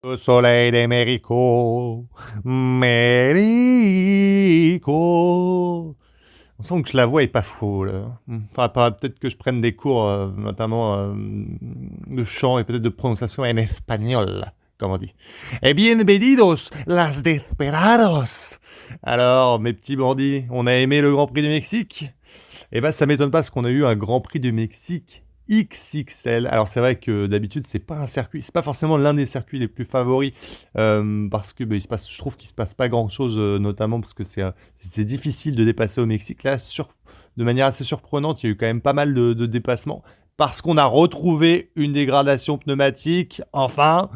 Au soleil d'Américo, Mérico. On sent que la voix est pas fou là. Enfin, peut-être que je prenne des cours, notamment de chant et peut-être de prononciation en espagnol, comme on dit. Eh bienvenidos, las desperados. Alors, mes petits bandits, on a aimé le Grand Prix du Mexique? Eh ben, ça m'étonne pas parce qu'on a eu un Grand Prix du Mexique XXL. Alors c'est vrai que d'habitude c'est pas un circuit, c'est pas forcément l'un des circuits les plus favoris parce que il se passe, je trouve qu'il se passe pas grand chose, notamment parce que c'est difficile de dépasser au Mexique. Là, de manière assez surprenante, il y a eu quand même pas mal de dépassements parce qu'on a retrouvé une dégradation pneumatique. Enfin,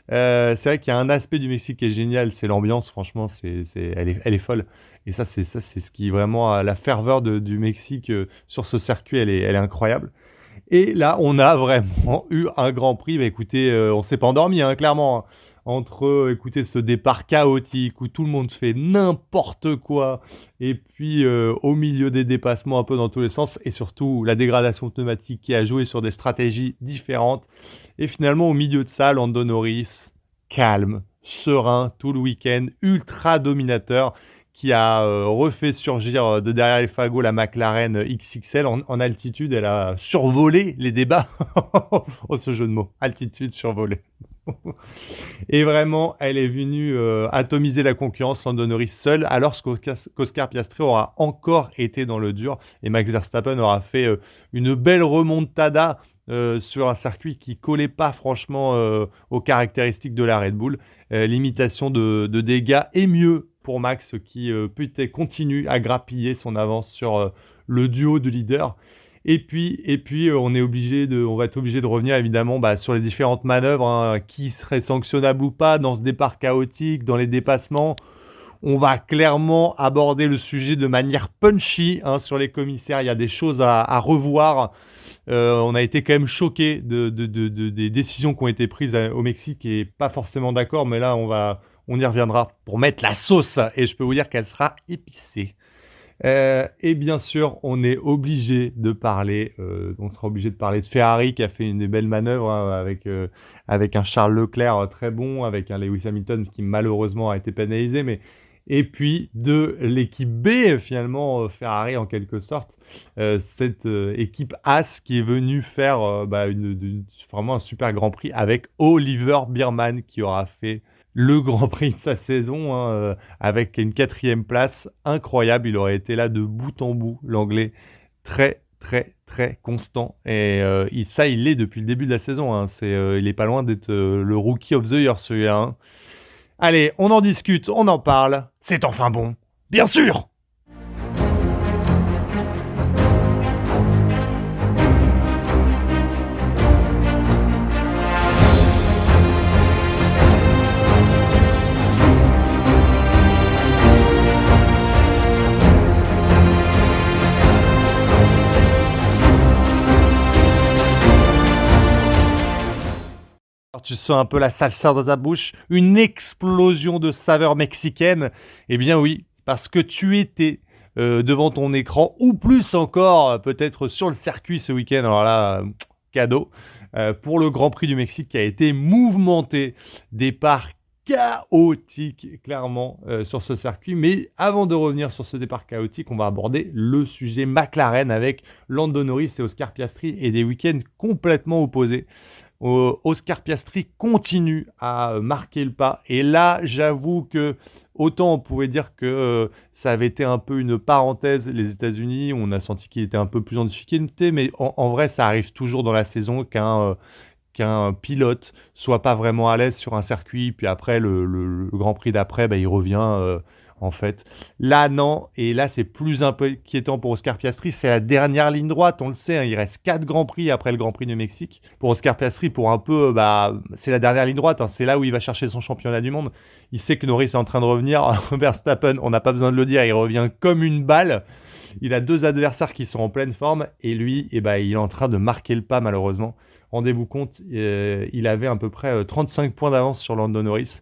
c'est vrai qu'il y a un aspect du Mexique qui est génial, c'est l'ambiance. Franchement, elle est folle. Et ça, c'est ce qui vraiment a la ferveur du Mexique sur ce circuit, elle est incroyable. Et là, on a vraiment eu un Grand Prix. Bah, écoutez, on s'est pas endormi, hein, clairement, hein. Entre, écoutez, ce départ chaotique où tout le monde fait n'importe quoi, et puis au milieu des dépassements un peu dans tous les sens, et surtout la dégradation pneumatique qui a joué sur des stratégies différentes. Et finalement, au milieu de ça, Lando Norris, calme, serein tout le week-end, ultra dominateur, qui a refait surgir de derrière les fagots la McLaren XXL en altitude. Elle a survolé les débats. Oh, ce jeu de mots. Altitude survolée. Et vraiment, elle est venue atomiser la concurrence, Lando Norris seul, alors qu'Oscar Piastri aura encore été dans le dur. Et Max Verstappen aura fait une belle remontada sur un circuit qui collait pas franchement aux caractéristiques de la Red Bull. L'imitation de dégâts est mieux pour Max qui peut-être continue à grappiller son avance sur le duo de leaders. Et puis, on va être obligé de revenir évidemment sur les différentes manœuvres, hein, qui serait sanctionnable ou pas dans ce départ chaotique, dans les dépassements. On va clairement aborder le sujet de manière punchy, hein, sur les commissaires. Il y a des choses à revoir. On a été quand même choqués des décisions qui ont été prises au Mexique et pas forcément d'accord, mais là on y reviendra pour mettre la sauce et je peux vous dire qu'elle sera épicée. Et bien sûr, on sera obligé de parler de Ferrari qui a fait une des belles manœuvres, hein, avec un Charles Leclerc très bon, avec un Lewis Hamilton qui malheureusement a été pénalisé, et puis de l'équipe B finalement, Ferrari en quelque sorte, cette équipe As qui est venue faire vraiment un super Grand Prix avec Oliver Biermann qui aura fait le Grand Prix de sa saison, hein, avec une quatrième place incroyable. Il aurait été là de bout en bout, l'anglais, très très très constant. Et il l'est depuis le début de la saison, hein. Il est pas loin d'être le Rookie of the Year celui-là, hein. Allez, on en discute, on en parle. C'est enfin bon. Bien sûr. Alors, tu sens un peu la salsa dans ta bouche, une explosion de saveurs mexicaines. Eh bien oui, parce que tu étais devant ton écran, ou plus encore, peut-être sur le circuit ce week-end. Alors là, cadeau, pour le Grand Prix du Mexique qui a été mouvementé, départ chaotique, clairement, sur ce circuit. Mais avant de revenir sur ce départ chaotique, on va aborder le sujet McLaren avec Lando Norris et Oscar Piastri et des week-ends complètement opposés. Oscar Piastri continue à marquer le pas. Et là, j'avoue que autant on pouvait dire que ça avait été un peu une parenthèse, les États-Unis, on a senti qu'il était un peu plus en difficulté, mais en vrai, ça arrive toujours dans la saison qu'un pilote soit pas vraiment à l'aise sur un circuit, puis après, le Grand Prix d'après, il revient, en fait. Là, non, et là, c'est plus inquiétant pour Oscar Piastri. C'est la dernière ligne droite, on le sait, hein, il reste 4 Grands Prix après le Grand Prix du Mexique. Pour Oscar Piastri, pour un peu, c'est la dernière ligne droite, hein, c'est là où il va chercher son championnat du monde. Il sait que Norris est en train de revenir. Verstappen, on n'a pas besoin de le dire, il revient comme une balle. Il a 2 adversaires qui sont en pleine forme, et lui, il est en train de marquer le pas, malheureusement. Rendez-vous compte, il avait à peu près 35 points d'avance sur Lando Norris.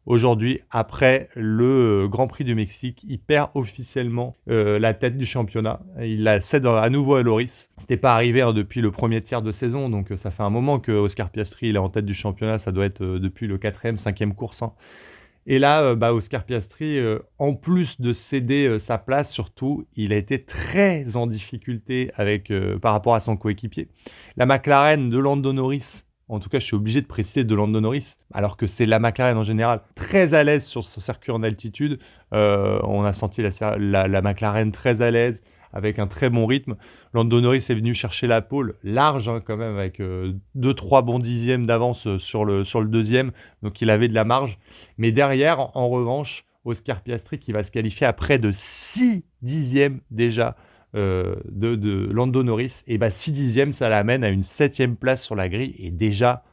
aujourd'hui, après le Grand Prix du Mexique, il perd officiellement la tête du championnat. Il la cède à nouveau à Loris. C'était pas arrivé depuis le premier tiers de saison, donc ça fait un moment que Oscar Piastri il est en tête du championnat. Ça doit être depuis le quatrième, cinquième course, hein. Et là, Oscar Piastri, en plus de céder sa place, surtout, il a été très en difficulté par rapport à son coéquipier. La McLaren de Lando Norris, en tout cas, je suis obligé de préciser de Lando Norris, alors que c'est la McLaren en général, très à l'aise sur ce circuit en altitude. On a senti la McLaren très à l'aise, avec un très bon rythme. Lando Norris est venu chercher la pole large, hein, quand même, avec 2-3 bons dixièmes d'avance sur le deuxième, donc il avait de la marge. Mais derrière, en revanche, Oscar Piastri qui va se qualifier à près de 6 dixièmes déjà de Lando Norris. Et 6 dixièmes, ça l'amène à une 7e place sur la grille. Et déjà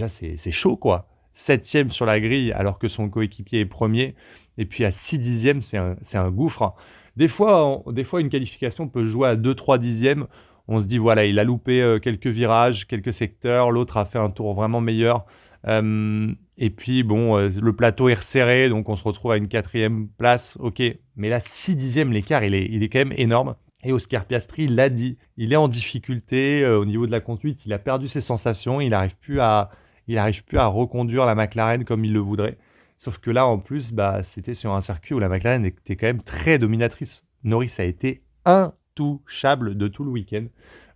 c'est chaud, quoi. 7e sur la grille alors que son coéquipier est premier. Et puis à 6 dixièmes, c'est un gouffre, hein. Des fois, une qualification peut jouer à 2-3 dixièmes. On se dit, voilà, il a loupé quelques virages, quelques secteurs. L'autre a fait un tour vraiment meilleur. Et puis, bon, le plateau est resserré, donc on se retrouve à une 4e place. Ok, mais là, 6 dixièmes, l'écart, il est quand même énorme. Et Oscar Piastri l'a dit, il est en difficulté au niveau de la conduite. Il a perdu ses sensations. Il n'arrive plus à reconduire la McLaren comme il le voudrait. Sauf que là, en plus, c'était sur un circuit où la McLaren était quand même très dominatrice. Norris a été intouchable de tout le week-end.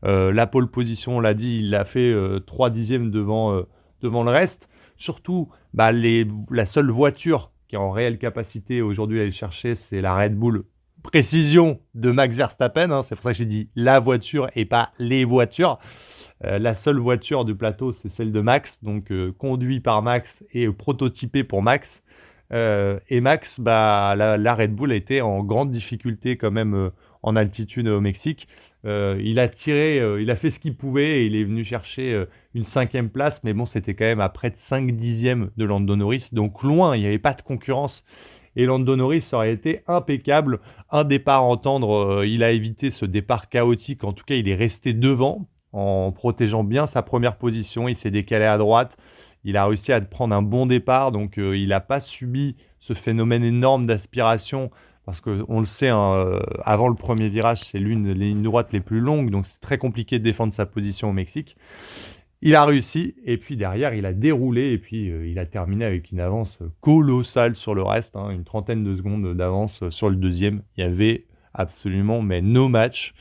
La pole position, on l'a dit, il a fait 3 dixièmes devant le reste. Surtout, la seule voiture qui est en réelle capacité aujourd'hui à aller chercher, c'est la Red Bull. Précision de Max Verstappen, hein, c'est pour ça que j'ai dit la voiture et pas les voitures. La seule voiture du plateau, c'est celle de Max, donc conduit par Max et prototypé pour Max. Et Max, la Red Bull a été en grande difficulté quand même en altitude au Mexique. Il a tiré, il a fait ce qu'il pouvait et il est venu chercher une 5e place, mais bon, c'était quand même à près de 5 dixièmes de Lando Norris, donc loin, il n'y avait pas de concurrence. Et Lando Norris aurait été impeccable. Un départ à entendre, il a évité ce départ chaotique, en tout cas, il est resté devant en protégeant bien sa première position. Il s'est décalé à droite. Il a réussi à prendre un bon départ, donc il n'a pas subi ce phénomène énorme d'aspiration, parce qu'on le sait, hein, avant le premier virage, c'est l'une des lignes droites les plus longues, donc c'est très compliqué de défendre sa position au Mexique. Il a réussi, et puis derrière, il a déroulé, et puis il a terminé avec une avance colossale sur le reste, hein, une trentaine de secondes d'avance sur le deuxième. Il y avait absolument no match.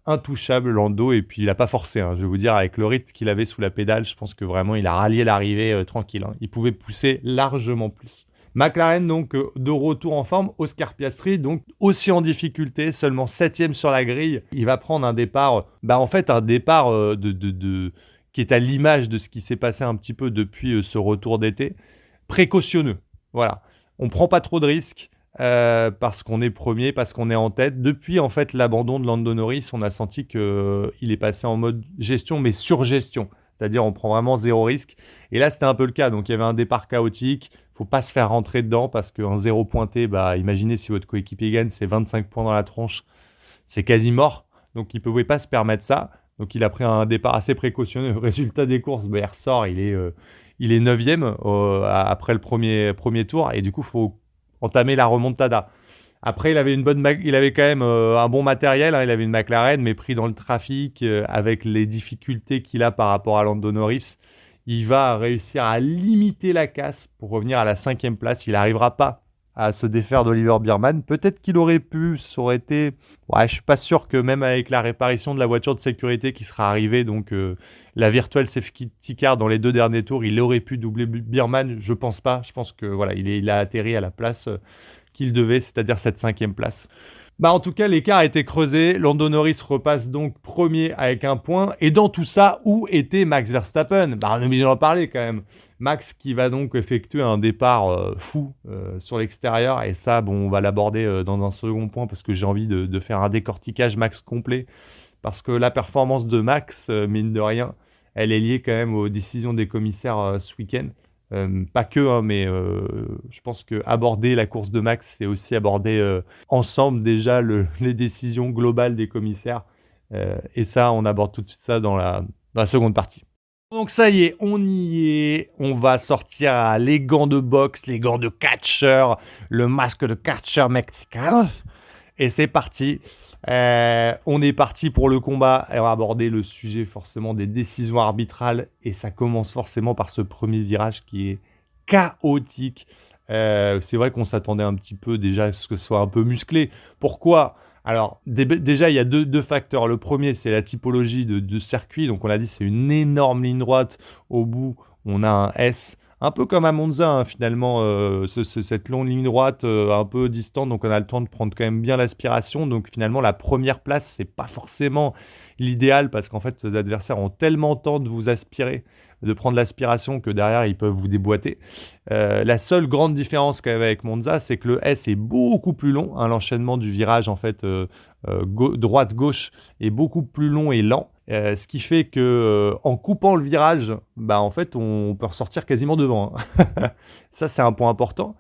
Intouchable Lando, et puis il n'a pas forcé, hein. Je vais vous dire, avec le rythme qu'il avait sous la pédale, je pense que vraiment il a rallié l'arrivée tranquille, hein. Il pouvait pousser largement plus. McLaren donc de retour en forme. Oscar Piastri donc aussi en difficulté, seulement 7e sur la grille. Il va prendre un départ, en fait un départ qui est à l'image de ce qui s'est passé un petit peu depuis ce retour d'été, précautionneux. Voilà, on prend pas trop de risques. Parce qu'on est premier, parce qu'on est en tête. Depuis en fait l'abandon de Lando Norris, on a senti qu'il est passé en mode gestion, mais surgestion. C'est-à-dire on prend vraiment zéro risque. Et là c'était un peu le cas. Donc il y avait un départ chaotique. Faut pas se faire rentrer dedans parce qu'un zéro pointé, imaginez si votre coéquipier gagne, c'est 25 points dans la tronche. C'est quasi mort. Donc il ne pouvait pas se permettre ça. Donc il a pris un départ assez précautionneux. Résultat des courses, il ressort, il est 9e après le premier tour. Et du coup, il faut entamer la remontada. Après, il avait quand même un bon matériel, hein. Il avait une McLaren, mais pris dans le trafic, avec les difficultés qu'il a par rapport à Lando Norris, il va réussir à limiter la casse pour revenir à la 5e place. Il n'arrivera pas à se défaire d'Oliver Biermann. Peut-être qu'il aurait pu, ça aurait été... Ouais, je suis pas sûr que même avec la réparation de la voiture de sécurité qui sera arrivée, donc la virtual safety car dans les 2 derniers tours, il aurait pu doubler Biermann. Je pense pas. Je pense que voilà, il a atterri à la place qu'il devait, c'est-à-dire cette 5e place. En tout cas, l'écart a été creusé. Lando Norris repasse donc premier avec un point. Et dans tout ça, où était Max Verstappen? On est obligé d'en parler quand même. Max qui va donc effectuer un départ fou sur l'extérieur. Et ça, on va l'aborder dans un second point parce que j'ai envie de faire un décortiquage Max complet. Parce que la performance de Max, mine de rien, elle est liée quand même aux décisions des commissaires ce week-end. Pas que, hein, mais je pense qu'aborder la course de Max, c'est aussi aborder ensemble déjà les décisions globales des commissaires. Et ça, on aborde tout de suite ça dans la seconde partie. Donc ça y est, on y est. On va sortir les gants de boxe, les gants de catcheur, le masque de catcheur mexicain. Et c'est parti. On est parti pour le combat. Et on va aborder le sujet forcément des décisions arbitrales. Et ça commence forcément par ce premier virage qui est chaotique. C'est vrai qu'on s'attendait un petit peu déjà à ce que ce soit un peu musclé. Pourquoi? Alors, déjà, il y a deux facteurs. Le premier, c'est la typologie de circuit. Donc, on l'a dit, c'est une énorme ligne droite. Au bout, on a un S. Un peu comme à Monza, hein, finalement, cette longue ligne droite un peu distante. Donc, on a le temps de prendre quand même bien l'aspiration. Donc, finalement, la première place, c'est pas forcément l'idéal parce qu'en fait, les adversaires ont tellement de temps de vous aspirer, de prendre l'aspiration que derrière, ils peuvent vous déboîter. La seule grande différence quand même avec Monza, c'est que le S est beaucoup plus long. Hein, l'enchaînement du virage, en fait, droite-gauche est beaucoup plus long et lent. Ce qui fait que en coupant le virage, bah, en fait, on peut ressortir quasiment devant. Hein. Ça, c'est un point important.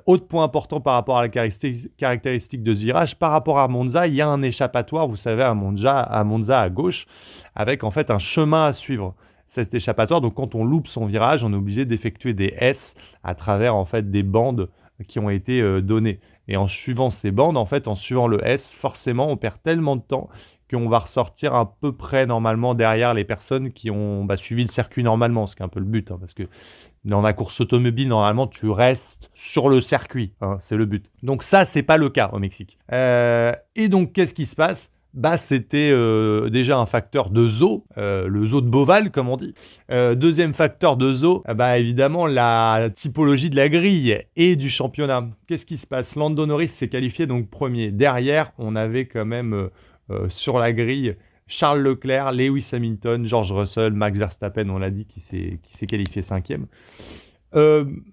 Autre point important par rapport à la caractéristique de ce virage, par rapport à Monza, il y a un échappatoire, vous savez, à Monza à gauche, avec en fait un chemin à suivre. Cet échappatoire, donc quand on loupe son virage, on est obligé d'effectuer des S à travers en fait des bandes qui ont été données. Et en suivant ces bandes, en fait, en suivant le S, forcément, on perd tellement de temps qu'on va ressortir à peu près normalement derrière les personnes qui ont suivi le circuit normalement, ce qui est un peu le but, hein, parce que dans la course automobile, normalement, tu restes sur le circuit, hein, c'est le but. Donc ça, c'est pas le cas au Mexique. Et donc, qu'est-ce qui se passe? C'était déjà un facteur de zoo, le zoo de Beauval, comme on dit. Deuxième facteur de zoo, évidemment, la typologie de la grille et du championnat. Qu'est-ce qui se passe? Lando Norris s'est qualifié donc premier. Derrière, on avait quand même sur la grille Charles Leclerc, Lewis Hamilton, George Russell, Max Verstappen, on l'a dit, qui s'est qualifié cinquième.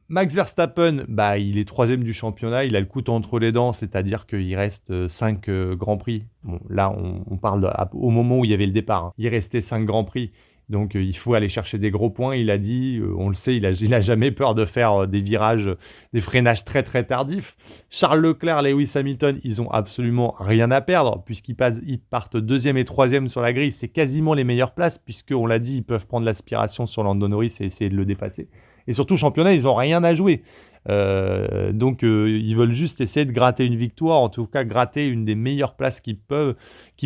Max Verstappen, il est troisième du championnat, il a le couteau entre les dents, c'est-à-dire qu'il reste 5 Grands Prix. Bon, là, on parle au moment où il y avait le départ. Hein. Il restait 5 Grands Prix, donc il faut aller chercher des gros points. Il a dit, on le sait, il a jamais peur de faire des virages, des freinages très très tardifs. Charles Leclerc, Lewis Hamilton, ils ont absolument rien à perdre, puisqu'ils partent deuxième et troisième sur la grille. C'est quasiment les meilleures places, puisqu'on l'a dit, ils peuvent prendre l'aspiration sur Lando Norris et essayer de le dépasser. Et surtout, championnat, ils n'ont rien à jouer. Donc, ils veulent juste essayer de gratter une victoire, en tout cas gratter une des meilleures places qu'ils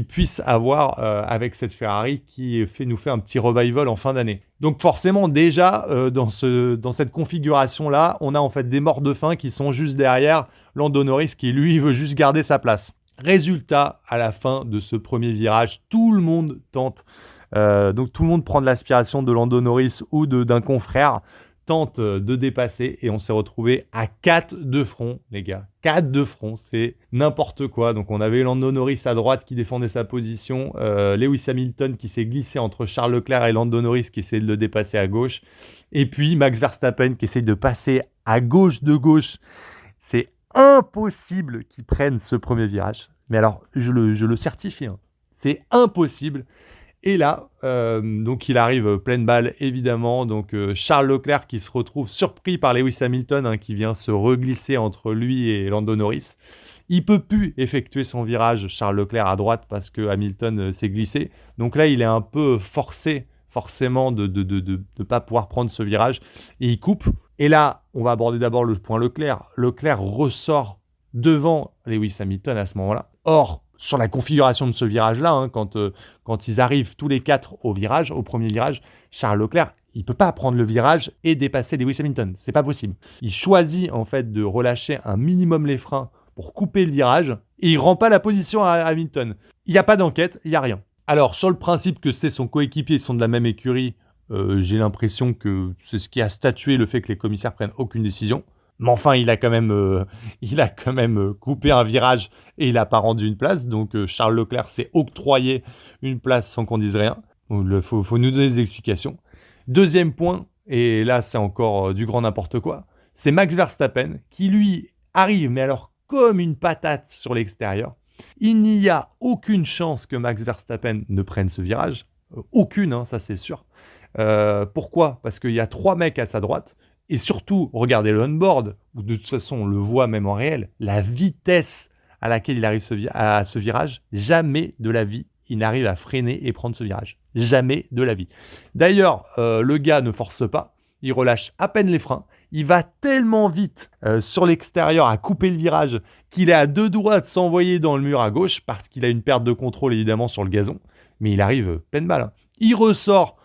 puissent avoir avec cette Ferrari qui nous fait un petit revival en fin d'année. Donc forcément, déjà, dans cette configuration-là, on a en fait des morts de faim qui sont juste derrière Lando Norris qui, lui, veut juste garder sa place. Résultat, à la fin de ce premier virage, tout le monde tente. Donc tout le monde prend de l'aspiration de Lando Norris ou d'un confrère, tente de dépasser et on s'est retrouvé à 4 de front, les gars. 4 de front, c'est n'importe quoi. Donc on avait Lando Norris à droite qui défendait sa position, Lewis Hamilton qui s'est glissé entre Charles Leclerc et Lando Norris qui essayait de le dépasser à gauche, et puis Max Verstappen qui essaye de passer à gauche de gauche. C'est impossible qu'il prenne ce premier virage. Mais alors, je le certifie, hein. C'est impossible. Et là, donc il arrive pleine balle, évidemment. Donc Charles Leclerc qui se retrouve surpris par Lewis Hamilton, hein, qui vient se reglisser entre lui et Lando Norris. Il ne peut plus effectuer son virage, Charles Leclerc, à droite parce que Hamilton s'est glissé. Donc là, il est un peu forcé, forcément, de ne pas pouvoir prendre ce virage. Et il coupe. Et là, on va aborder d'abord le point Leclerc. Leclerc ressort devant Lewis Hamilton à ce moment-là. Or, sur la configuration de ce virage-là, hein, quand ils arrivent tous les 4 au premier virage, Charles Leclerc, il ne peut pas prendre le virage et dépasser Lewis Hamilton. C'est pas possible. Il choisit en fait de relâcher un minimum les freins pour couper le virage et il ne rend pas la position à Hamilton. Il n'y a pas d'enquête, il n'y a rien. Alors, sur le principe que c'est son coéquipier, ils sont de la même écurie, j'ai l'impression que c'est ce qui a statué le fait que les commissaires prennent aucune décision. Mais enfin, il a quand même coupé un virage et il n'a pas rendu une place. Donc, Charles Leclerc s'est octroyé une place sans qu'on dise rien. Il faut nous donner des explications. Deuxième point, et là, c'est encore du grand n'importe quoi, c'est Max Verstappen qui, lui, arrive, mais alors comme une patate sur l'extérieur. Il n'y a aucune chance que Max Verstappen ne prenne ce virage. Aucune, hein, ça c'est sûr. Pourquoi? Parce qu'il y a 3 mecs à sa droite. Et surtout, regardez le on-board, où de toute façon on le voit même en réel, la vitesse à laquelle il arrive à ce virage, jamais de la vie, il n'arrive à freiner et prendre ce virage. Jamais de la vie. D'ailleurs, le gars ne force pas, il relâche à peine les freins, il va tellement vite sur l'extérieur à couper le virage qu'il est à 2 doigts de s'envoyer dans le mur à gauche parce qu'il a une perte de contrôle évidemment sur le gazon, mais il arrive pleine balle. Hein. Il ressort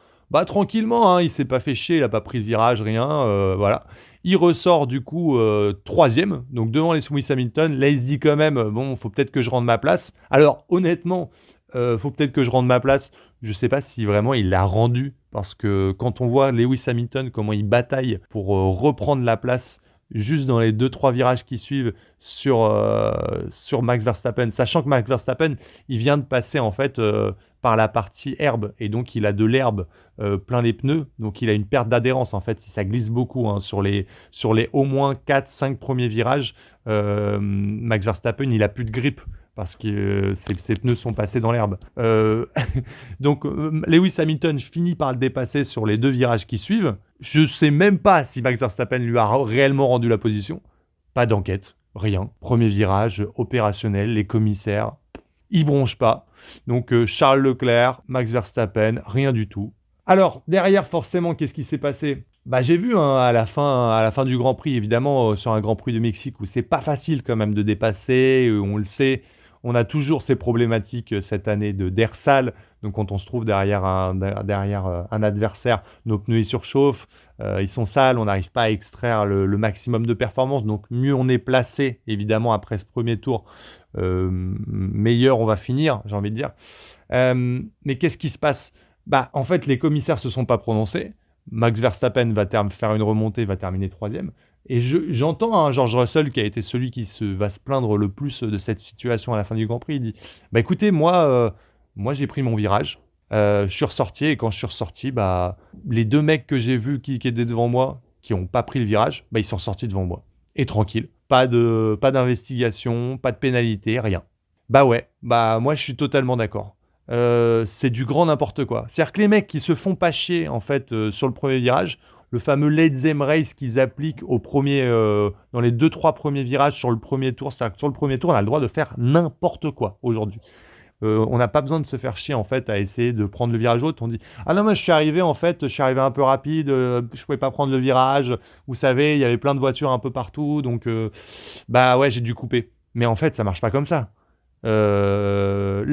tranquillement, hein, il s'est pas fait chier, il a pas pris de virage, rien, voilà. Il ressort du coup troisième, donc devant les Lewis Hamilton. Là, il se dit quand même, bon, faut peut-être que je rende ma place. Alors, honnêtement, faut peut-être que je rende ma place. Je sais pas si vraiment il l'a rendu, parce que quand on voit Lewis Hamilton, comment il bataille pour reprendre la place juste dans les 2-3 virages qui suivent sur Max Verstappen, sachant que Max Verstappen, il vient de passer en fait par la partie herbe, et donc il a de l'herbe plein les pneus, donc il a une perte d'adhérence en fait, si ça glisse beaucoup hein, sur les au moins 4-5 premiers virages, Max Verstappen il a plus de grip parce que ses pneus sont passés dans l'herbe. Donc Lewis Hamilton finit par le dépasser sur les 2 virages qui suivent. Je sais même pas si Max Verstappen lui a réellement rendu la position. Pas d'enquête, rien. Premier virage opérationnel, les commissaires, ils bronchent pas. Donc Charles Leclerc, Max Verstappen, rien du tout. Alors derrière forcément, qu'est-ce qui s'est passé ? J'ai vu hein, à la fin du Grand Prix, évidemment sur un Grand Prix de Mexique où c'est pas facile quand même de dépasser, on le sait. On a toujours ces problématiques cette année d'air sale. Donc quand on se trouve derrière un adversaire, nos pneus ils surchauffent, ils sont sales, on n'arrive pas à extraire le maximum de performance. Donc mieux on est placé, évidemment, après ce premier tour, meilleur on va finir, j'ai envie de dire. Mais qu'est-ce qui se passe ? En fait, les commissaires ne se sont pas prononcés. Max Verstappen va faire une remontée, va terminer troisième. Et j'entends hein, George Russell, qui a été celui qui va se plaindre le plus de cette situation à la fin du Grand Prix. Il dit écoutez, moi j'ai pris mon virage, je suis ressorti, et quand je suis ressorti, les 2 mecs que j'ai vus qui étaient devant moi, qui n'ont pas pris le virage, ils sont sortis devant moi. Et tranquille, pas d'investigation, pas de pénalité, rien. Moi je suis totalement d'accord. C'est du grand n'importe quoi. C'est-à-dire que les mecs qui se font pas chier en fait sur le premier virage, le fameux Let Them Race qu'ils appliquent dans les 2-3 premiers virages sur le premier tour, c'est-à-dire que sur le premier tour, on a le droit de faire n'importe quoi aujourd'hui. On n'a pas besoin de se faire chier en fait à essayer de prendre le virage haute. On dit ah non, moi je suis arrivé un peu rapide, je pouvais pas prendre le virage. Vous savez, il y avait plein de voitures un peu partout, donc j'ai dû couper. Mais en fait, ça marche pas comme ça. Alors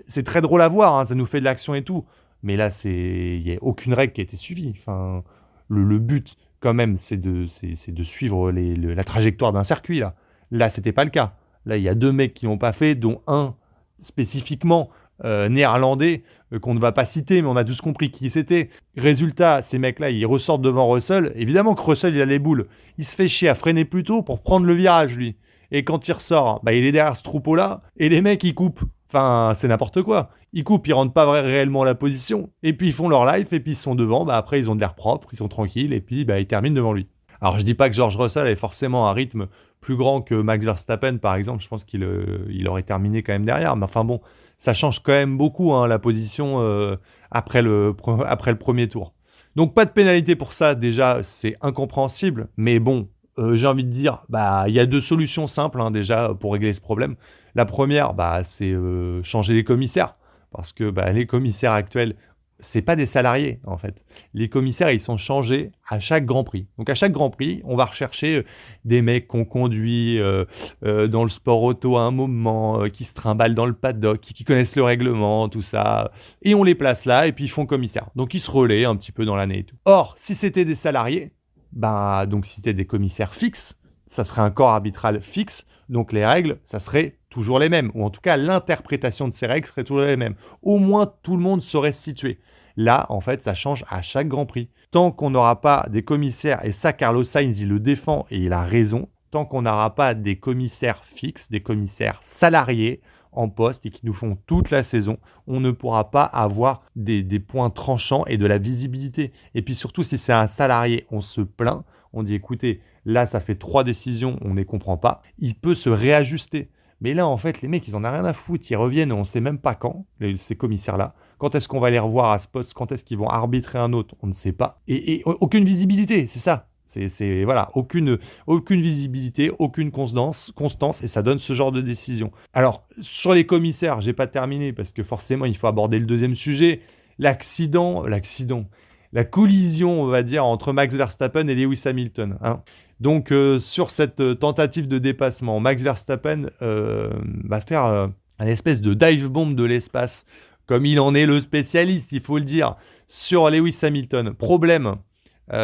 c'est très drôle à voir, hein, ça nous fait de l'action et tout, mais là il n'y a aucune règle qui a été suivie. Enfin, le but quand même, c'est de suivre la trajectoire d'un circuit là. Là, c'était pas le cas. Là, il y a 2 mecs qui n'ont pas fait, dont un spécifiquement néerlandais qu'on ne va pas citer, mais on a tous compris qui c'était. Résultat, ces mecs-là, ils ressortent devant Russell. Évidemment que Russell, il a les boules. Il se fait chier à freiner plus tôt pour prendre le virage, lui. Et quand il ressort, il est derrière ce troupeau-là, et les mecs, ils coupent. Enfin, c'est n'importe quoi. Ils coupent, ils rendent pas réellement la position, et puis ils font leur life, et puis ils sont devant. Après, ils ont de l'air propre, ils sont tranquilles, et puis ils terminent devant lui. Alors, je dis pas que George Russell avait forcément un rythme plus grand que Max Verstappen, par exemple. Je pense qu'il aurait terminé quand même derrière. Mais enfin bon, ça change quand même beaucoup hein, la position après le premier tour. Donc, pas de pénalité pour ça. Déjà, c'est incompréhensible. Mais bon, j'ai envie de dire, il y a 2 solutions simples hein, déjà pour régler ce problème. La première, c'est changer les commissaires, parce que les commissaires actuels, c'est pas des salariés en fait. Les commissaires, ils sont changés à chaque Grand Prix. Donc à chaque Grand Prix, on va rechercher des mecs qu'on conduit dans le sport auto à un moment, qui se trimballent dans le paddock, qui connaissent le règlement, tout ça, et on les place là et puis ils font commissaire. Donc ils se relaient un petit peu dans l'année et tout. Or, si c'était des salariés, donc si c'était des commissaires fixes, ça serait un corps arbitral fixe, donc les règles, ça serait toujours les mêmes, ou en tout cas l'interprétation de ces règles serait toujours les mêmes. Au moins tout le monde saurait se situer. Là, en fait, ça change à chaque Grand Prix. Tant qu'on n'aura pas des commissaires, et ça Carlos Sainz, il le défend et il a raison, tant qu'on n'aura pas des commissaires fixes, des commissaires salariés en poste et qui nous font toute la saison, on ne pourra pas avoir des points tranchants et de la visibilité. Et puis surtout, si c'est un salarié, on se plaint, on dit écoutez, là ça fait 3 décisions, on ne les comprend pas, il peut se réajuster. Mais là, en fait, les mecs, ils en ont rien à foutre, ils reviennent, on ne sait même pas quand, ces commissaires-là. Quand est-ce qu'on va les revoir à spots, quand est-ce qu'ils vont arbitrer un autre, on ne sait pas. Et aucune visibilité, c'est ça. Voilà, aucune visibilité, aucune constance, et ça donne ce genre de décision. Alors, sur les commissaires, j'ai pas terminé parce que forcément, il faut aborder le deuxième sujet. La collision, on va dire, entre Max Verstappen et Lewis Hamilton, hein. Donc, sur cette tentative de dépassement, Max Verstappen va faire un espèce de dive bomb de l'espace, comme il en est le spécialiste, il faut le dire, sur Lewis Hamilton. Problème,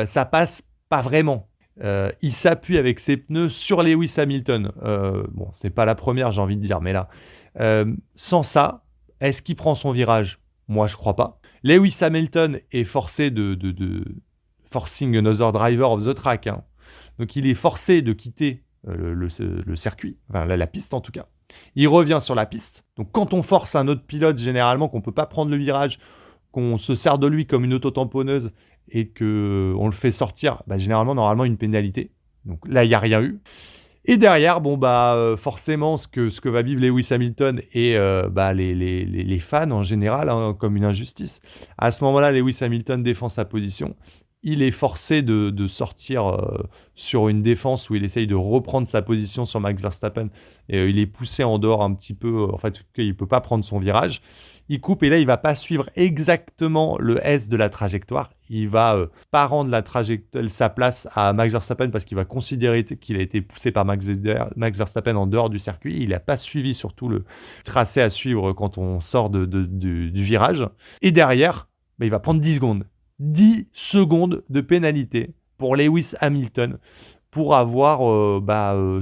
ça passe pas vraiment. Il s'appuie avec ses pneus sur Lewis Hamilton. Bon, c'est pas la première, j'ai envie de dire, mais là, sans ça, est-ce qu'il prend son virage? Moi, je crois pas. Lewis Hamilton est forcé de forcing another driver of the track, hein. Donc, il est forcé de quitter le circuit, enfin la piste en tout cas. Il revient sur la piste. Donc, quand on force un autre pilote, généralement, qu'on peut pas prendre le virage, qu'on se sert de lui comme une auto-tamponneuse et qu'on le fait sortir, bah, généralement, normalement, une pénalité. Donc là, il n'y a rien eu. Et derrière, bon, bah, forcément, ce que va vivre Lewis Hamilton et bah, les fans en général, hein, comme une injustice. À ce moment-là, Lewis Hamilton défend sa position. Il est forcé de sortir sur une défense où il essaye de reprendre sa position sur Max Verstappen. Et il est poussé en dehors un petit peu. En fait, il ne peut pas prendre son virage. Il coupe et là, il ne va pas suivre exactement le S de la trajectoire. Il va pas rendre sa place à Max Verstappen parce qu'il va considérer qu'il a été poussé par Max Verstappen en dehors du circuit. Il n'a pas suivi surtout le tracé à suivre quand on sort du virage. Et derrière, bah, il va prendre 10 secondes. 10 secondes de pénalité pour Lewis Hamilton pour avoir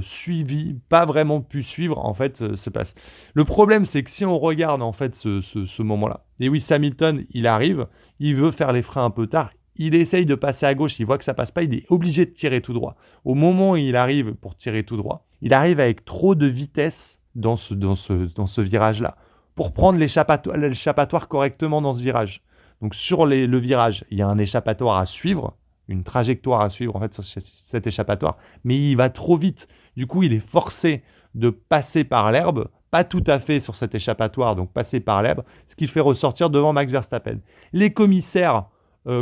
suivi, pas vraiment pu suivre en fait ce passe. Le problème c'est que si on regarde en fait ce moment-là, Lewis Hamilton il arrive, il veut faire les freins un peu tard, il essaye de passer à gauche, il voit que ça passe pas, il est obligé de tirer tout droit. Au moment où il arrive pour tirer tout droit, il arrive avec trop de vitesse dans ce virage-là pour prendre l'échappatoire correctement dans ce virage. Donc sur le virage, il y a un échappatoire à suivre, une trajectoire à suivre en fait sur cet échappatoire, mais il va trop vite. Du coup, il est forcé de passer par l'herbe, pas tout à fait sur cet échappatoire, donc passer par l'herbe, ce qui le fait ressortir devant Max Verstappen. Les commissaires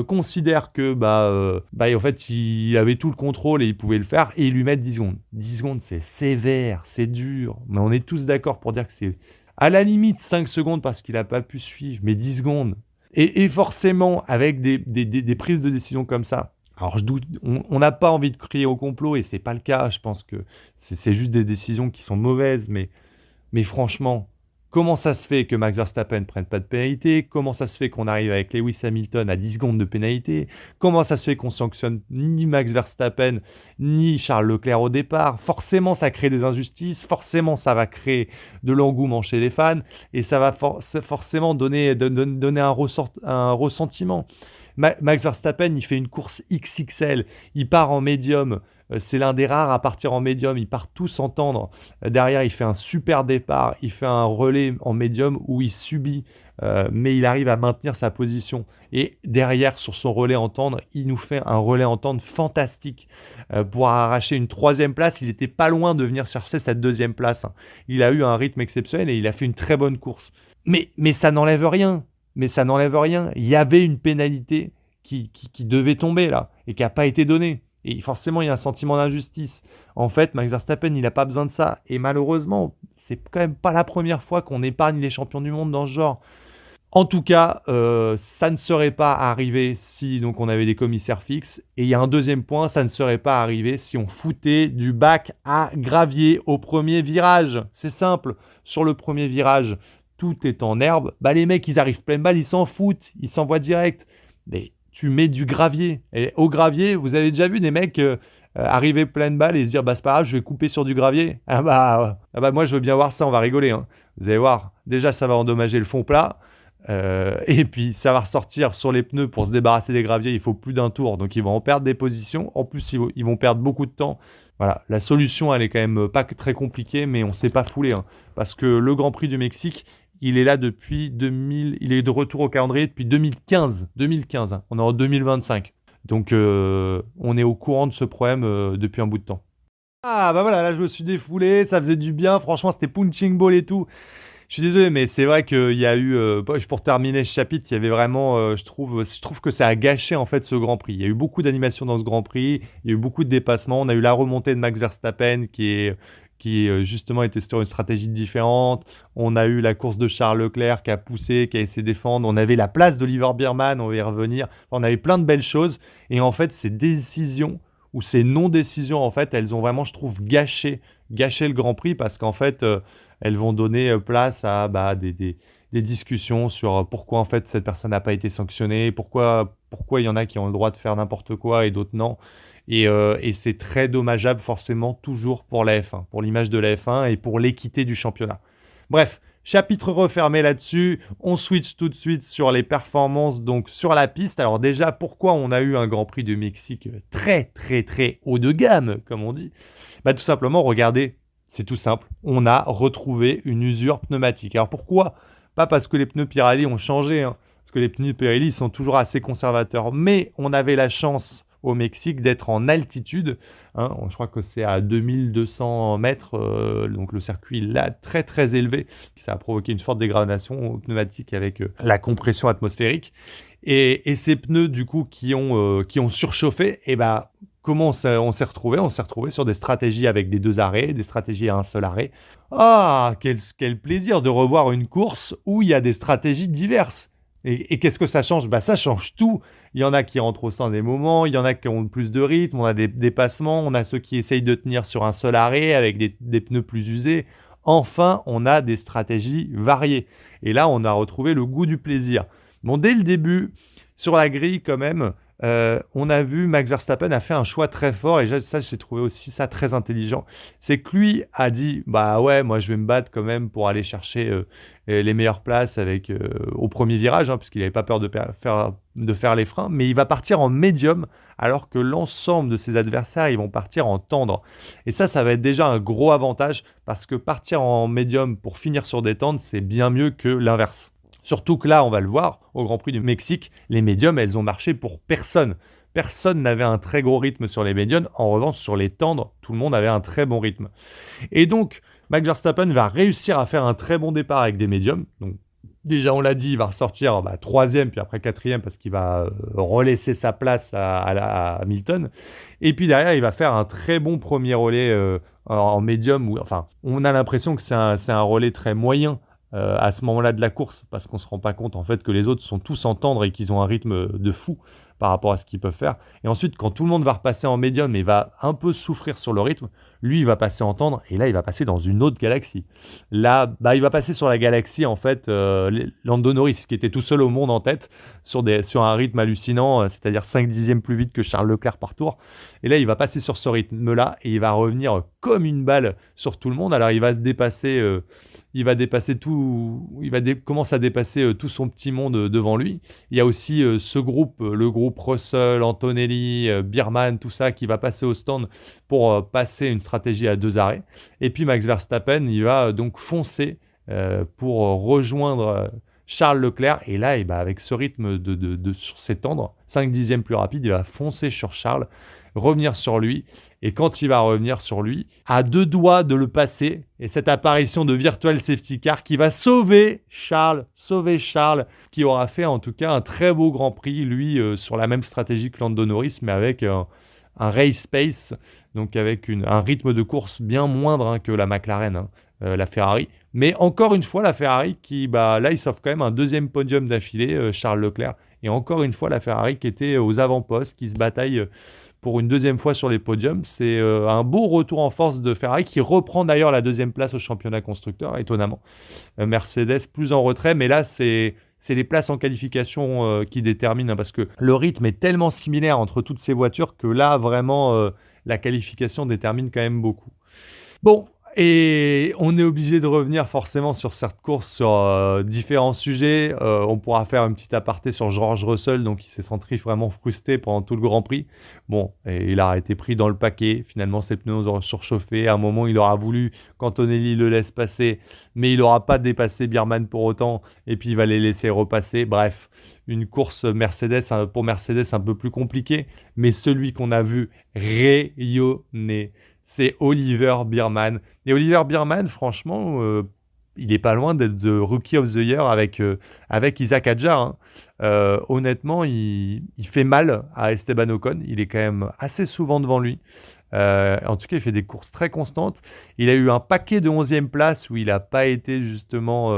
considèrent que en fait, il avait tout le contrôle et il pouvait le faire, et ils lui mettent 10 secondes. 10 secondes, c'est sévère, c'est dur, mais on est tous d'accord pour dire que c'est à la limite 5 secondes parce qu'il n'a pas pu suivre, mais 10 secondes. Et forcément, avec des prises de décision comme ça, alors on n'a pas envie de crier au complot, et c'est pas le cas, je pense que c'est juste des décisions qui sont mauvaises, mais franchement, comment ça se fait que Max Verstappen ne prenne pas de pénalité? Comment ça se fait qu'on arrive avec Lewis Hamilton à 10 secondes de pénalité? Comment ça se fait qu'on sanctionne ni Max Verstappen ni Charles Leclerc au départ? Forcément, ça crée des injustices, forcément, ça va créer de l'engouement chez les fans, et ça va forcément donner un ressentiment. Max Verstappen, il fait une course XXL, il part en médium, c'est l'un des rares à partir en médium, il part tout s'entendre. Derrière, il fait un super départ, il fait un relais en médium où il subit, mais il arrive à maintenir sa position. Et derrière, sur son relais en tendre, il nous fait un relais en tendre fantastique pour arracher une 3e place. Il n'était pas loin de venir chercher cette 2e place, hein. Il a eu un rythme exceptionnel et il a fait une très bonne course. Mais ça n'enlève rien. Mais ça n'enlève rien. Il y avait une pénalité qui devait tomber là et qui n'a pas été donnée. Et forcément, il y a un sentiment d'injustice. En fait, Max Verstappen, il n'a pas besoin de ça. Et malheureusement, c'est quand même pas la première fois qu'on épargne les champions du monde dans ce genre. En tout cas, ça ne serait pas arrivé si donc on avait des commissaires fixes. Et il y a un deuxième point, ça ne serait pas arrivé si on foutait du bac à gravier au premier virage. C'est simple. Sur le premier virage, tout est en herbe. Bah, les mecs, ils arrivent pleine balle, ils s'en foutent, ils s'envoient direct. Mais tu mets du gravier. Et au gravier, vous avez déjà vu des mecs arriver pleine balle et se dire bah c'est pas grave, je vais couper sur du gravier. Ah bah moi je veux bien voir ça, on va rigoler, hein. Vous allez voir, déjà ça va endommager le fond plat. Et puis ça va ressortir sur les pneus pour se débarrasser des graviers, il faut plus d'un tour, donc ils vont en perdre des positions. En plus, ils vont perdre beaucoup de temps. Voilà, la solution, elle est quand même pas très compliquée, mais on ne s'est pas foulé, hein, parce que le Grand Prix du Mexique, il est là depuis 2000, il est de retour au calendrier depuis 2015. 2015, hein, on est en 2025. Donc on est au courant de ce problème depuis un bout de temps. Ah bah voilà, là je me suis défoulé, ça faisait du bien, franchement c'était punching ball et tout. Je suis désolé, mais c'est vrai qu'il y a eu, pour terminer ce chapitre, il y avait vraiment, je trouve que ça a gâché, en fait, ce Grand Prix. Il y a eu beaucoup d'animation dans ce Grand Prix, il y a eu beaucoup de dépassements. On a eu la remontée de Max Verstappen justement était sur une stratégie différente. On a eu la course de Charles Leclerc qui a poussé, qui a essayé de défendre. On avait la place d'Oliver Biermann, on va y revenir. Enfin, on avait plein de belles choses et en fait, ces décisions ou ces non-décisions, en fait, elles ont vraiment, je trouve, gâché le Grand Prix parce qu'en fait, elles vont donner place à des discussions sur pourquoi en fait cette personne n'a pas été sanctionnée, pourquoi il y en a qui ont le droit de faire n'importe quoi et d'autres non. Et c'est très dommageable forcément toujours pour la F1, pour l'image de la F1 et pour l'équité du championnat. Bref, chapitre refermé là-dessus. On switch tout de suite sur les performances donc sur la piste. Alors déjà, pourquoi on a eu un Grand Prix du Mexique très très très haut de gamme, comme on dit? Bah tout simplement, regardez, c'est tout simple. On a retrouvé une usure pneumatique. Alors pourquoi? Pas parce que les pneus Pirelli ont changé, hein, parce que les pneus Pirelli sont toujours assez conservateurs. Mais on avait la chance au Mexique d'être en altitude, hein. Je crois que c'est à 2200 mètres, donc le circuit là très très élevé, ça a provoqué une forte dégradation pneumatique avec la compression atmosphérique. Et ces pneus du coup qui ont surchauffé, et bah comment on s'est retrouvé? On s'est retrouvé sur des stratégies avec des deux arrêts, des stratégies à un seul arrêt. Ah, quel plaisir de revoir une course où il y a des stratégies diverses. Et qu'est-ce que ça change? Bah, ça change tout. Il y en a qui rentrent au sein des moments, il y en a qui ont plus de rythme, on a des dépassements, on a ceux qui essayent de tenir sur un seul arrêt avec des pneus plus usés. Enfin, on a des stratégies variées. Et là, on a retrouvé le goût du plaisir. Bon, dès le début, sur la grille quand même, on a vu Max Verstappen a fait un choix très fort et ça, j'ai trouvé aussi ça très intelligent. C'est que lui a dit, bah ouais, moi je vais me battre quand même pour aller chercher les meilleures places au premier virage, hein, puisqu'il n'avait pas peur de faire les freins, mais il va partir en médium alors que l'ensemble de ses adversaires, ils vont partir en tendre. Et ça va être déjà un gros avantage parce que partir en médium pour finir sur des tendres, c'est bien mieux que l'inverse. Surtout que là, on va le voir, au Grand Prix du Mexique, les médiums, elles ont marché pour personne. Personne n'avait un très gros rythme sur les médiums. En revanche, sur les tendres, tout le monde avait un très bon rythme. Et donc, Max Verstappen va réussir à faire un très bon départ avec des médiums. Donc, déjà, on l'a dit, il va ressortir troisième, puis après quatrième, parce qu'il va relaisser sa place à Hamilton. Et puis derrière, il va faire un très bon premier relais en médium. Enfin, on a l'impression que c'est un relais très moyen à ce moment-là de la course, parce qu'on ne se rend pas compte en fait que les autres sont tous en tendre et qu'ils ont un rythme de fou par rapport à ce qu'ils peuvent faire. Et ensuite, quand tout le monde va repasser en médium et va un peu souffrir sur le rythme, lui, il va passer en tendre et là, il va passer dans une autre galaxie. Là, il va passer sur la galaxie, en fait, Lando Norris, qui était tout seul au monde en tête, sur un rythme hallucinant, c'est-à-dire 5 dixièmes plus vite que Charles Leclerc par tour. Et là, il va passer sur ce rythme-là et il va revenir comme une balle sur tout le monde. Alors, il va se dépasser. Il va dépasser tout, commence à dépasser tout son petit monde devant lui. Il y a aussi ce groupe, le groupe Russell, Antonelli, Biermann, tout ça, qui va passer au stand pour passer une stratégie à deux arrêts. Et puis Max Verstappen, il va donc foncer pour rejoindre Charles Leclerc. Et là, avec ce rythme sur ses tendres, 5 dixièmes plus rapide, il va foncer sur Charles, revenir sur lui. Et quand il va revenir sur lui, à deux doigts de le passer, et cette apparition de virtual safety car qui va sauver Charles, qui aura fait en tout cas un très beau Grand Prix, lui, sur la même stratégie que Lando Norris, mais avec un race pace, donc avec un rythme de course bien moindre que la McLaren, la Ferrari. Mais encore une fois, la Ferrari qui, là, il s'offre quand même un deuxième podium d'affilée, Charles Leclerc. Et encore une fois, la Ferrari qui était aux avant-postes, qui se bataille pour une deuxième fois sur les podiums. C'est un beau retour en force de Ferrari qui reprend d'ailleurs la deuxième place au championnat constructeur, étonnamment. Mercedes plus en retrait, mais là, c'est les places en qualification qui déterminent, hein, parce que le rythme est tellement similaire entre toutes ces voitures que là, vraiment, la qualification détermine quand même beaucoup. Bon, et on est obligé de revenir forcément sur cette course, sur différents sujets. On pourra faire une petite aparté sur George Russell, donc il s'est senti vraiment frustré pendant tout le Grand Prix. Bon, et il a été pris dans le paquet. Finalement, ses pneus ont surchauffé. À un moment, il aura voulu qu'Antonelli le laisse passer, mais il n'aura pas dépassé Biermann pour autant. Et puis, il va les laisser repasser. Bref, une course pour Mercedes un peu plus compliquée, mais celui qu'on a vu rayonner, c'est Oliver Biermann. Et Oliver Biermann, franchement, il est pas loin d'être the Rookie of the Year avec Isaac Hadjar, hein. Honnêtement, il fait mal à Esteban Ocon. Il est quand même assez souvent devant lui. En tout cas, il fait des courses très constantes. Il a eu un paquet de 11e place où il n'a pas été justement,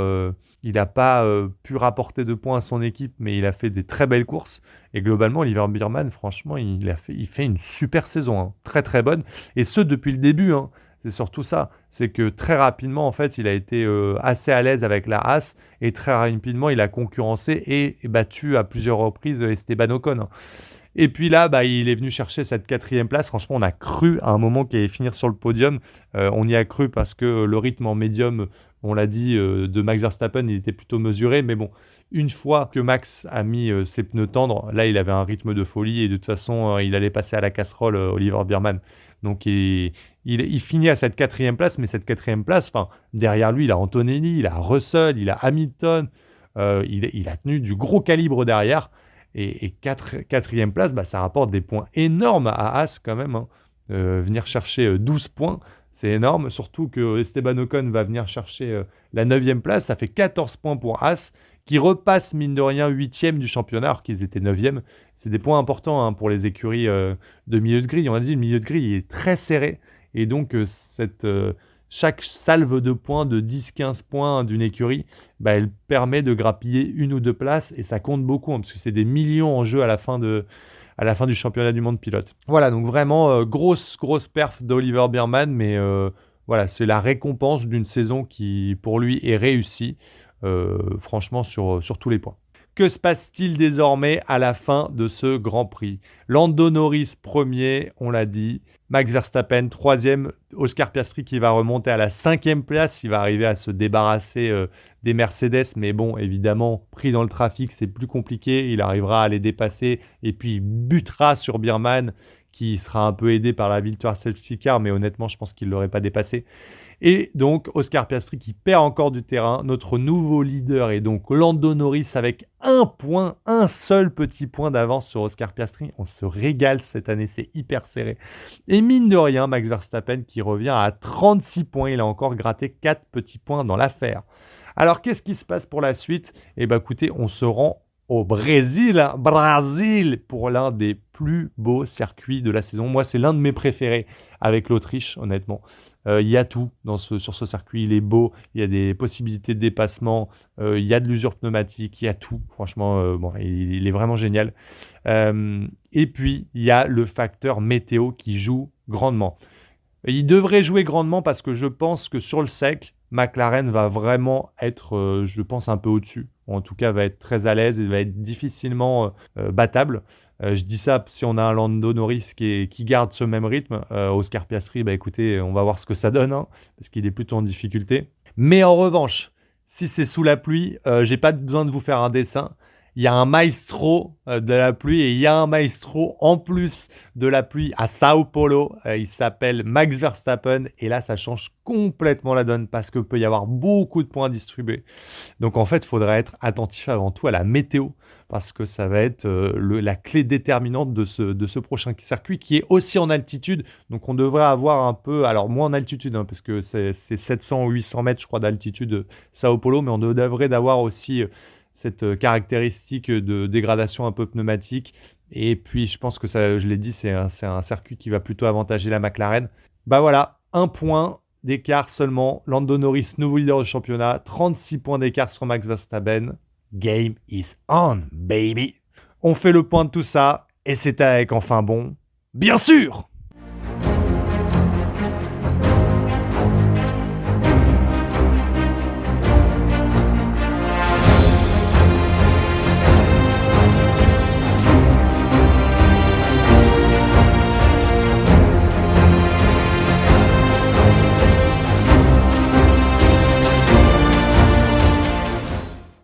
il n'a pas pu rapporter de points à son équipe, mais il a fait des très belles courses. Et globalement, Oliver Biermann, franchement, il fait une super saison, hein, très très bonne. Et ce depuis le début, hein. C'est surtout ça. C'est que très rapidement, en fait, il a été assez à l'aise avec la Haas et très rapidement, il a concurrencé et battu à plusieurs reprises Esteban Ocon, hein. Et puis là, bah, il est venu chercher cette 4e place. Franchement, on a cru à un moment qu'il allait finir sur le podium. On y a cru parce que le rythme en médium, on l'a dit, de Max Verstappen, il était plutôt mesuré. Mais bon, une fois que Max a mis ses pneus tendres, là, il avait un rythme de folie et de toute façon, il allait passer à la casserole, Oliver Biermann. Donc, il finit à cette 4e place, mais cette 4e place, derrière lui, il a Antonelli, il a Russell, il a Hamilton. Il a tenu du gros calibre derrière. Et 4e place, bah, ça rapporte des points énormes à As quand même, hein. Venir chercher 12 points, c'est énorme. Surtout que Esteban Ocon va venir chercher la 9e place. Ça fait 14 points pour As, qui repasse mine de rien 8e du championnat, alors qu'ils étaient 9e. C'est des points importants, hein, pour les écuries de milieu de grille. On a dit le milieu de grille est très serré. Et donc chaque salve de points de 10-15 points d'une écurie, bah, elle permet de grappiller 1 ou 2 places et ça compte beaucoup, hein, parce que c'est des millions en jeu à la fin du championnat du monde pilote. Voilà, donc vraiment grosse perf d'Oliver Biermann, mais voilà, c'est la récompense d'une saison qui pour lui est réussie, franchement sur tous les points. Que se passe-t-il désormais à la fin de ce Grand Prix? Lando Norris premier, on l'a dit. Max Verstappen troisième. Oscar Piastri qui va remonter à la 5e place. Il va arriver à se débarrasser des Mercedes. Mais bon, évidemment, pris dans le trafic, c'est plus compliqué. Il arrivera à les dépasser. Et puis, il butera sur Biermann, qui sera un peu aidé par la victoire safety car. Mais honnêtement, je pense qu'il ne l'aurait pas dépassé. Et donc, Oscar Piastri qui perd encore du terrain. Notre nouveau leader est donc Lando Norris avec un point, un seul petit point d'avance sur Oscar Piastri. On se régale cette année, c'est hyper serré. Et mine de rien, Max Verstappen qui revient à 36 points. Il a encore gratté 4 petits points dans l'affaire. Alors, qu'est-ce qui se passe pour la suite? Eh bien, écoutez, on se rend au Brésil, hein. Brésil, pour l'un des plus beaux circuits de la saison. Moi, c'est l'un de mes préférés avec l'Autriche, honnêtement. Il y a tout sur ce circuit, il est beau, il y a des possibilités de dépassement, il y a de l'usure pneumatique, il y a tout. Franchement, bon, il est vraiment génial. Et puis, il y a le facteur météo qui joue grandement. Il devrait jouer grandement parce que je pense que sur le sec, McLaren va vraiment être, je pense, un peu au-dessus. Ou en tout cas, va être très à l'aise et va être difficilement battable. Je dis ça si on a un Lando Norris qui garde ce même rythme. Oscar Piastri, bah écoutez, on va voir ce que ça donne, hein, parce qu'il est plutôt en difficulté. Mais en revanche, si c'est sous la pluie, j'ai pas besoin de vous faire un dessin. Il y a un maestro de la pluie et il y a un maestro en plus de la pluie à Sao Paulo. Il s'appelle Max Verstappen et là, ça change complètement la donne parce qu'il peut y avoir beaucoup de points distribués. Donc en fait, il faudra être attentif avant tout à la météo parce que ça va être la clé déterminante de ce prochain circuit qui est aussi en altitude. Donc on devrait avoir un peu, alors moins en altitude, hein, parce que c'est 700 ou 800 mètres, je crois, d'altitude Sao Paulo, mais on devrait d'avoir aussi cette caractéristique de dégradation un peu pneumatique. Et puis, je pense que ça, je l'ai dit, c'est un circuit qui va plutôt avantager la McLaren. Bah voilà, 1 point d'écart seulement. Lando Norris, nouveau leader du championnat. 36 points d'écart sur Max Verstappen. Game is on, baby. On fait le point de tout ça. Et c'est avec enfin bon, bien sûr!